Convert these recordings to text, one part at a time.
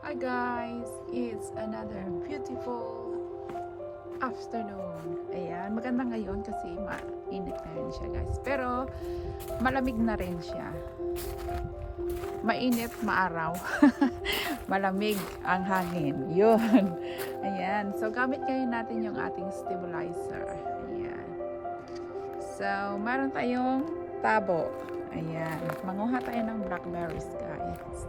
Hi guys, it's another beautiful afternoon. Ayan, maganda ngayon kasi mainit na rin siya guys. Pero malamig na rin siya. Mainit, maaraw. Malamig ang hangin. Yun. Ayan. So gamit ngayon natin yung ating stabilizer. Ayan. So meron tayong tabo. Ayan. Manguha tayo ng blackberries guys.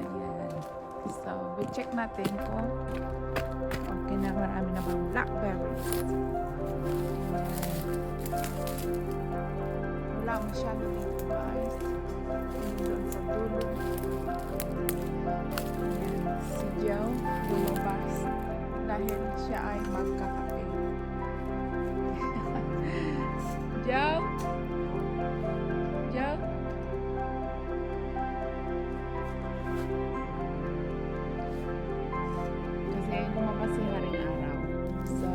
Ayan. So we check natin kung okay na, marami na bang blackberries. Ayan. Wala masyado dito guys. Doon sa dulo. Ayan. Si Joe lumabas dahil siya ay magkakape. Joe? Joe? Kasi lumabas si Haring Araw. So,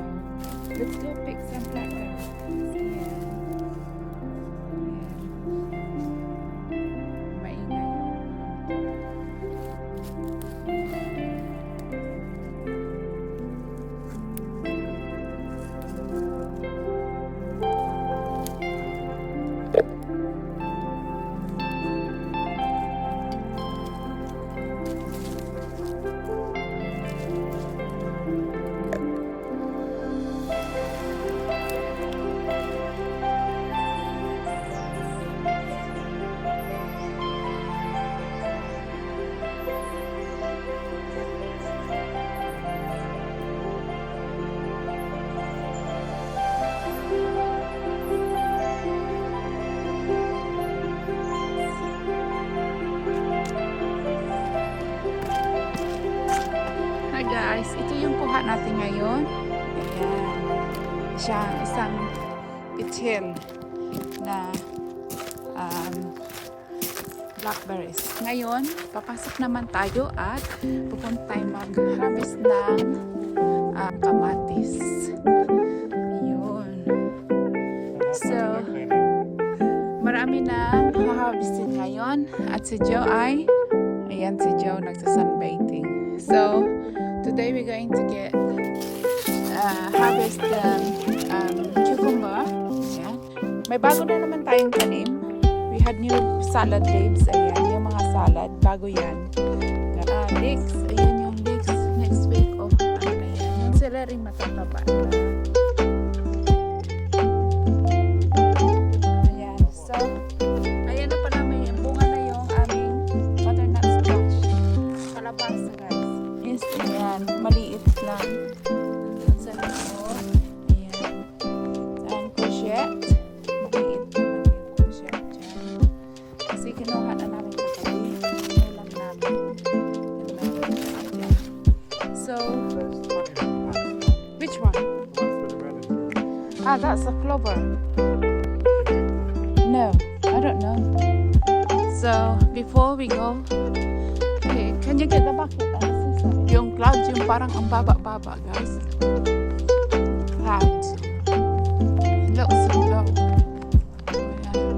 let's go pick some blackberries. Ayan. Ayan. Maingay yun. Hi guys, ito yung kuha natin ngayon. Ayan. Siya isang pichil na blackberries. Ngayon, papasok naman tayo at pupunta tayo mag-harvest ng kamatis. Yun. So, marami na ha-harvestin ngayon at si Joe ay ayan si Joe nagsa-sunbathing. So, today we're going to get harvest cucumber. Ayan. May bago na naman tayong tanim. We had new salad leaves. Ayan, yung mga salad. Bago yan. Leeks. Ayan yung leeks. Next week. Oh, ano na yan. Yung celery matataba na. Ayan. So, ayan na pala may bunga na yung aming butternut squash. Kalabasa guys. Yes, ayan. Maliit lang. Doon sa likod. Ayan. Ang courgette. Maliit naman yung courgette dyan. Kasi kinuha na namin kagabi. Ulam namin. Yung meron na dyan. So, which one? Ah, that's a clover. No, I don't know. So, before we go, okay, can you get the bucket? Yung clouds, yung parang ang baba-baba, guys. Clouds. Looks so low. Ayan.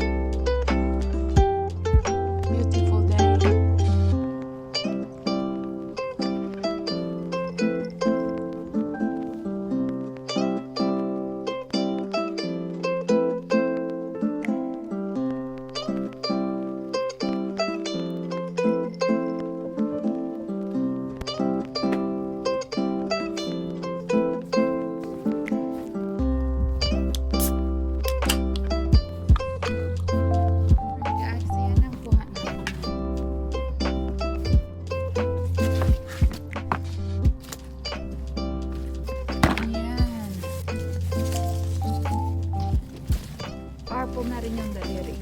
Beautiful day. Guys, yan ang kuha namin. Ayan. Purple na rin yung daliri.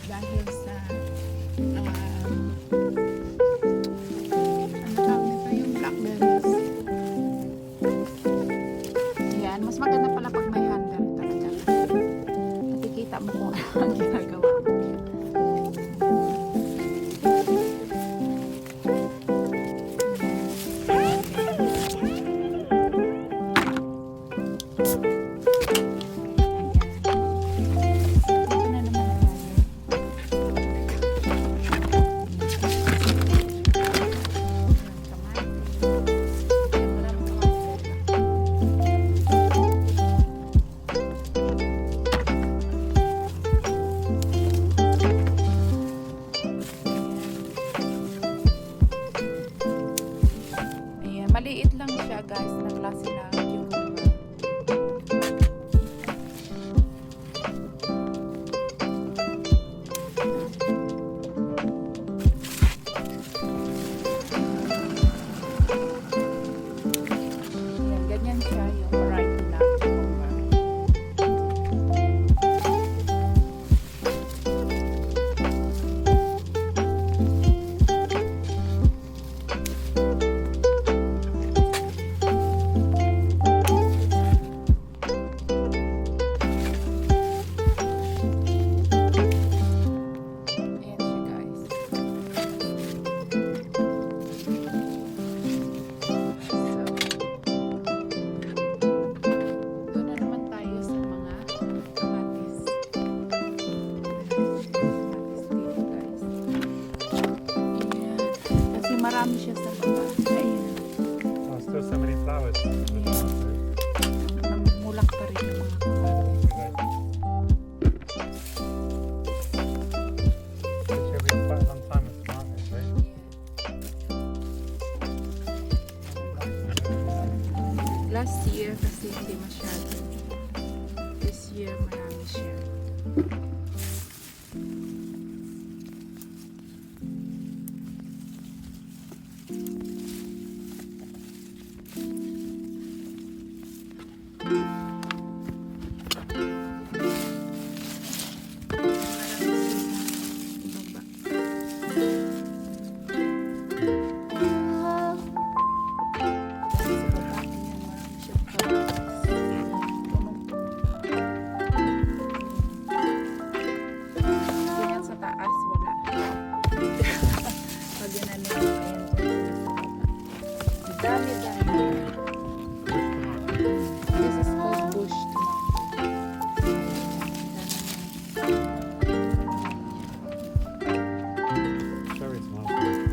Dahil sa ano tawag nito, yung blackberries. Ayan. Mas maganda pala pag may handle talaga. Nakikita mo kung ano ang ginagawa mo. Ito na naman tayo. marami siya sa baba. Ayan. Oh, still so many flowers. Ayan. Namumulak pa rin yung mga kamatis. Should be quite a long time with tomatoes, right? Last year kasi hindi masyado. This year marami siya. This is called bush tomato. Cherry tomatoes.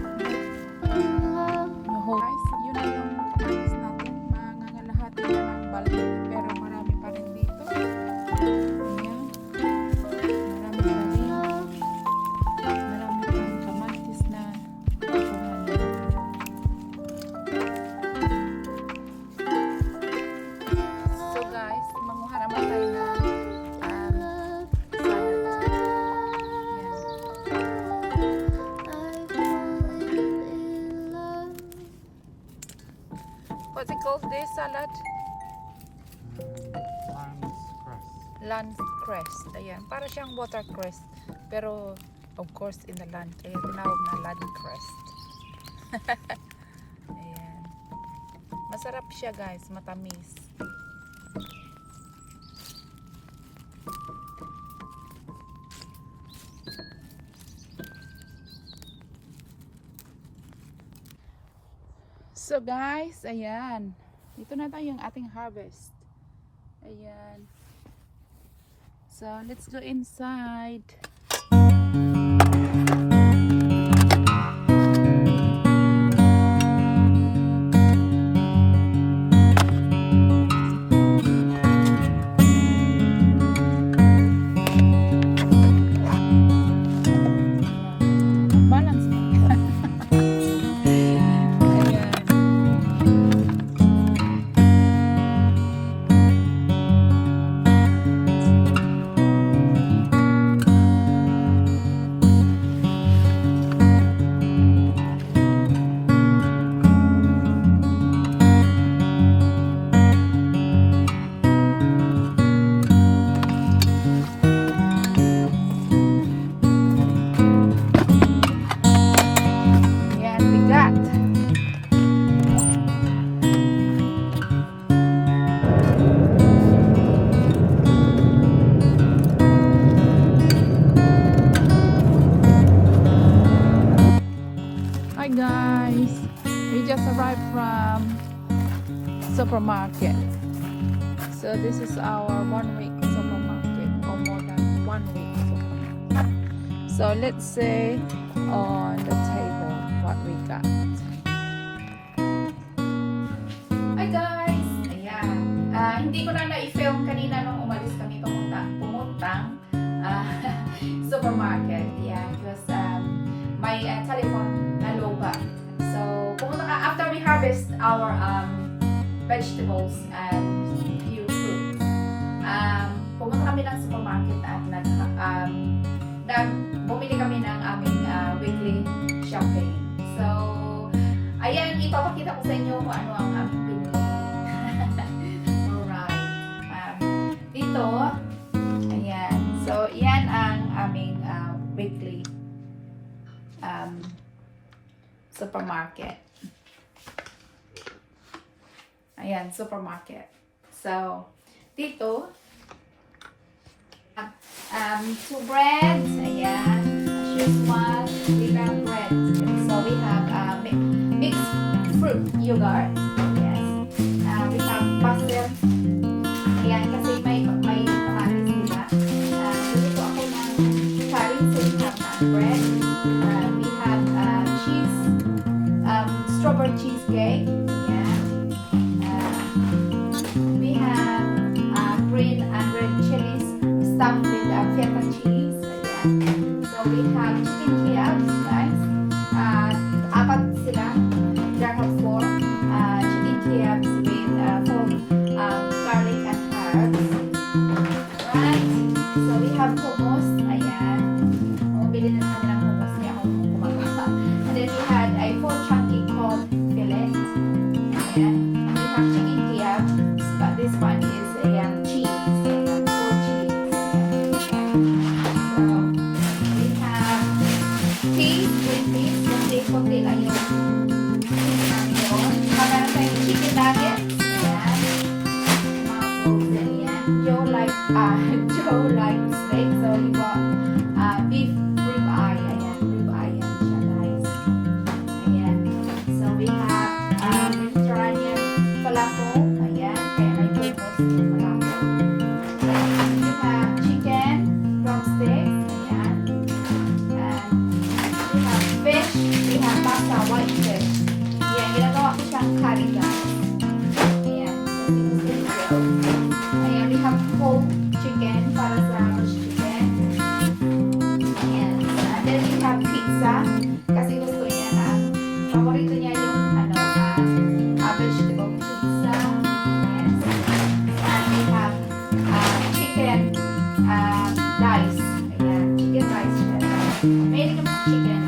Guys, yun na yung kamatis natin. Mangangalahati na ng balde. Pero marami pa rin dito. Ayan. Marami pa rin. Marami pang kamatis na kukuhanin. So guys, manguha naman tayo ng salad. Ayan. What's it called, this salad? Lamb's cress. Land crest. Ayan. Para siyang watercress. Pero, of course, in the land. Kaya tinawag na land crest. Ayan. Masarap siya, guys. Matamis. So guys, ayan. Dito na tayo yung ating harvest. Ayan. So let's go inside. Balance mo. Ayan. Ayan, bigat. Hi guys, we just arrived from supermarket. So this is our 1 week supermarket, or more than 1 week supermarket. So let's say on the table what we got. Hi guys! Ayan. Hindi ko na na-film kanina nung umalis kami pumuntang supermarket. Yeah, because my telephone naloba. So, pumunta ka after we harvest our vegetables and few fruits. Pumunta kami ng supermarket at bumili kami ng aming weekly shopping. So, ayan, ipapakita ko sa inyo kung ano ang aming binili. Alright. Dito, ayan. So, yan ang aming weekly supermarket. Ayan, supermarket. So, dito, two breads. Ayan. As usual, we have breads. So, we have mixed fruit yogurt. Yes. We have pastel. Ayan, kasi may kamatis sila. Dito ako ng curry. So, we have bread. We have cheese. our cheesecake. Ayan. We have green and red chilies stuffed with feta cheese. Ayan. So we have chicken kebabs, guys. Apat sila. There have 4 chicken kebabs with garlic and herbs. Right. So we have hummus. Ayan. Bili na kami ng hummus niya kung gumagawa. And then we had a 4 chunky cod fillet. Ayan. We have chicken kebab. But this one is cheese. Ayan. 4 cheese. Ayan. So we have cheese, green peas. Kasi konti lang yung cheese namin yun. Meron tayong chicken nuggets. Ayan. Mga frozen yan. Joe likes steak. So you got beef ribeye. Ayan, ribeye yan siya, guys. Ayan. So we have Mediterranean falafel. Ayan, kaya may focus yung falafel. We have chicken drumsticks. Ayan. And we have fish. We have pasta, white fish. Ayan, ginagawa ko siyang curry, guys. Ayan. Ayan, we have whole chicken para sa roast chicken. Ayan. And then we have pizza. Kasi gusto niya na, paborito niya yung vegetable pizza. Yes. And we have chicken rice. Ayan. Chicken rice siya. Mahilig naman sa chicken.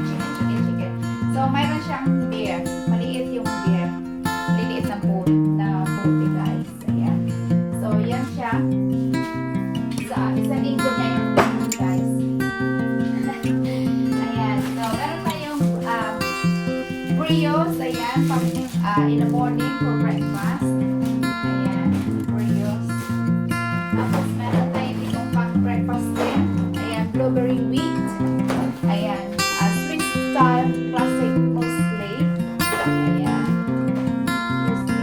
Chicken. So, mayroon siyang beer. Maliit yung beer. Liliit na bowl guys. Ayan. So, yan siya. Sa linggo niya yung guys. Ayan. So, meron tayong brios. Ayan. In the morning for breakfast. Ayan. Brios. Tapos, meron tayong itong pang breakfast din. Ayan. Blueberry wheat. Ayan. Sweet style classic muesli. Ayan. Muesli.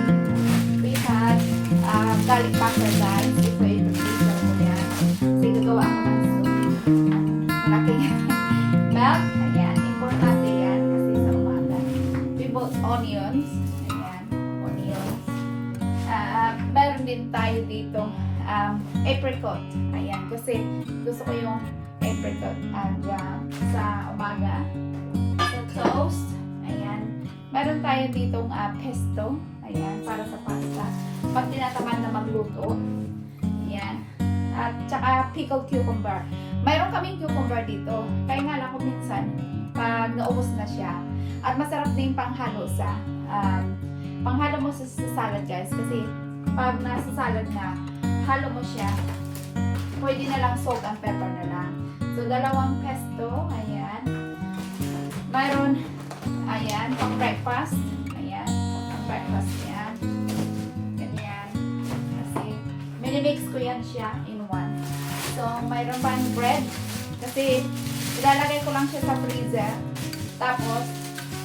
We had garlic butter, guys. Ito yung freezer ko yan. Kasi gagawa ako ng soup. Malaking milk. Ayan. Importante yan kasi sa umaga. We bought onions. Ayan. Onions. Meron din tayo dito apricot. Ayan. Kasi gusto ko yung apricot sa umaga. Sa toast. Ayan. Meron tayo ditong pesto. Ayan. Para sa pasta. Pag tinatamad na magluto. Ayan. At saka pickled cucumber. Mayroon kaming cucumber dito. Kaya nga lang kung minsan, pag naubos na siya. At masarap din panghalo sa panghalo mo sa salad, guys. Kasi pag nasa salad na, halo mo siya, pwede na lang salt and pepper na lang. So, 2 pesto. Ayan. Mayroon, ayan, pang breakfast. Ayan, pang breakfast yan. Ganyan. Kasi, minimix ko yan siya in one. So, mayroon pang bread. Kasi, ilalagay ko lang siya sa freezer. Tapos,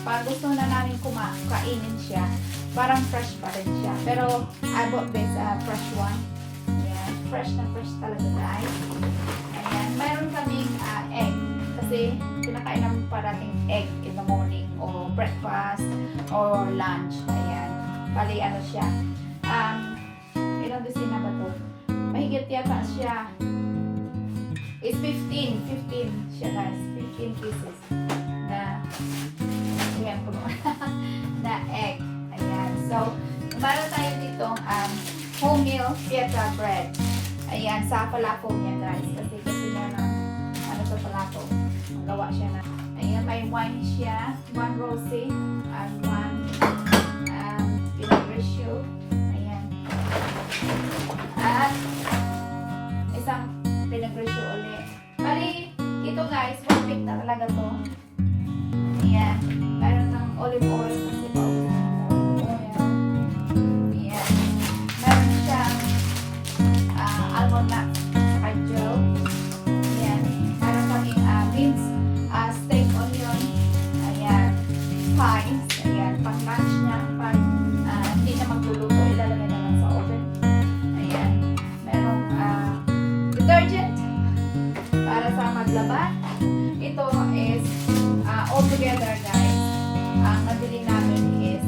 pag gusto na namin kainin siya, parang fresh pa rin siya. Pero, I bought this fresh one. Ayan, fresh na fresh talaga, guys. Ayan, mayroon kaming egg. Kasi, pinakain namin parating egg in the morning or breakfast or lunch. Ayan, bali ano siya. Ilang dosin na ba ito? Mahigit yata siya. It's 15 siya, guys. 15 pieces na ayan ko na egg. Ayan. So, meron tayo ditong wholemeal feta bread. Ayan, sa falafel niya, guys. Kasi niya ng sa falafel. Magawa siya na. Ayan, may wine siya. 1 rosé and 1 pinot grigio. Ayan. At isang pinot grigio ulit. Bali, ito, guys, perfect na talaga to. Ayan. Meron ng olive oil kasi paubos ng olive oil. Ayan. Meron siyang almond nuts saka gel. Ayan. Meron kaming minced steak onion. Ayan. Pies. Ayan. Pang lunch niya. Pag hindi na magluluto, ilalagay na lang sa oven. Ayan. Merong detergent para sa maglaban. Ito is all together, guys. Ang nabili namin is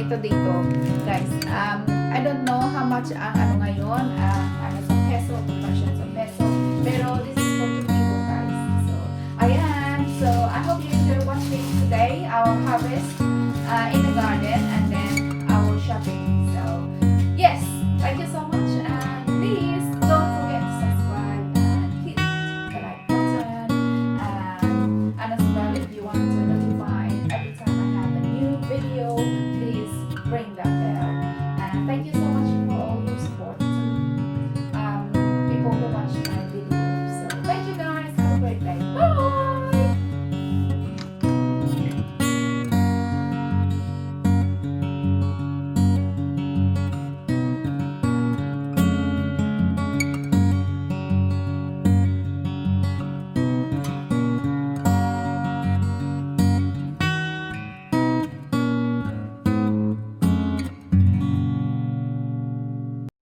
ito dito, guys. I don't know how much ang ano ngayon, ano sa peso, conversion sa peso. Pero this is for 2 people, guys. So, ayan. So, I hope you enjoy watching today our harvest in the garden. And